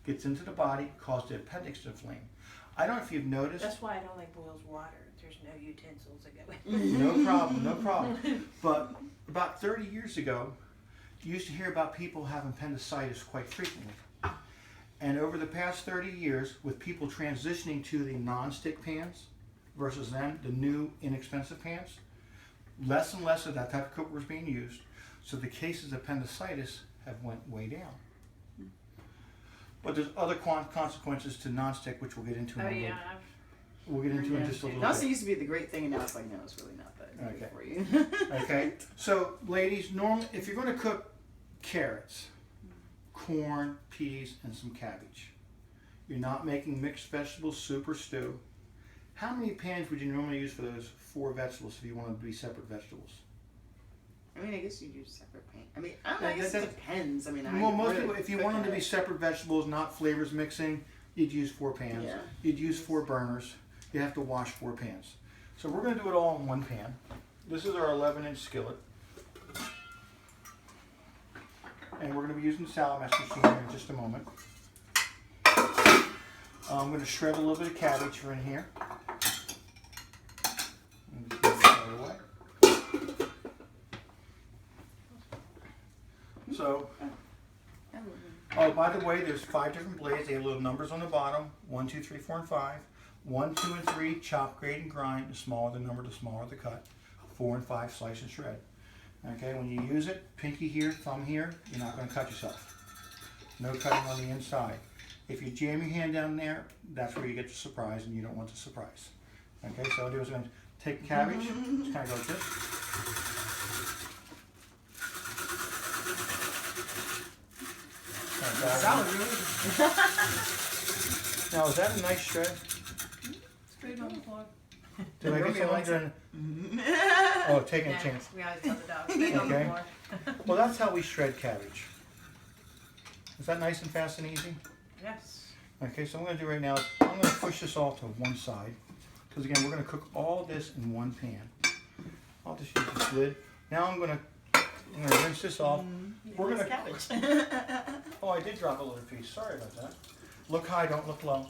gets into the body, causes the appendix to inflame. I don't know if you've noticed. That's why I don't like boiled water. There's no utensils that go in. No problem, no problem. But about 30 years ago, you used to hear about people having appendicitis quite frequently. And over the past 30 years, with people transitioning to the non-stick pans versus then the new inexpensive pans, less and less of that type of cookware is being used. So the cases of appendicitis have went way down. But there's other consequences to non-stick, which we'll get into in a little. We'll get into in just a little It also bit. used to be the great thing, and now it's like, no, it's really not that great Okay. for you. Okay, so ladies, normally if you're going to cook carrots, corn, peas, and some cabbage, you're not making mixed vegetables, soup, or stew. How many pans would you normally use for those 4 vegetables if you wanted to be separate vegetables? I mean, I guess you'd use separate paint. I mean, I don't know, I guess it depends. I mean, Well, most people, if you want them to be separate vegetables, not flavors mixing, you'd use 4 pans. Yeah. You'd use 4 burners. You have to wash 4 pans. So we're going to do it all in one pan. This is our 11-inch skillet. And we're going to be using the Saladmaster machine here in just a moment. I'm going to shred a little bit of cabbage for in here. And just move that away. So, oh, by the way, there's 5 different blades. They have little numbers on the bottom. 1, 2, 3, 4, and 5. 1, 2, and 3, chop, grate, and grind. The smaller the number, the smaller the cut. 4 and 5, slice and shred. Okay, when you use it, pinky here, thumb here, you're not going to cut yourself. No cutting on the inside. If you jam your hand down there, that's where you get the surprise, and you don't want the surprise. Okay, so I'll do is I'm going to take cabbage, just kind of go like this. Salad, really? Now, is that a nice shred? Straight on the floor. Did I get Romeo someone likes to... Oh, taking a chance. We always tell the dog, straight on the Okay. floor. Well, that's how we shred cabbage. Is that nice and fast and easy? Yes. Okay, so what I'm going to do right now is I'm going to push this all to one side. Because again, we're going to cook all this in one pan. I'll just use this lid. Now I'm going to rinse this off. We're going to... cabbage. Oh, I did drop a little piece. Sorry about that. Look high, don't look low.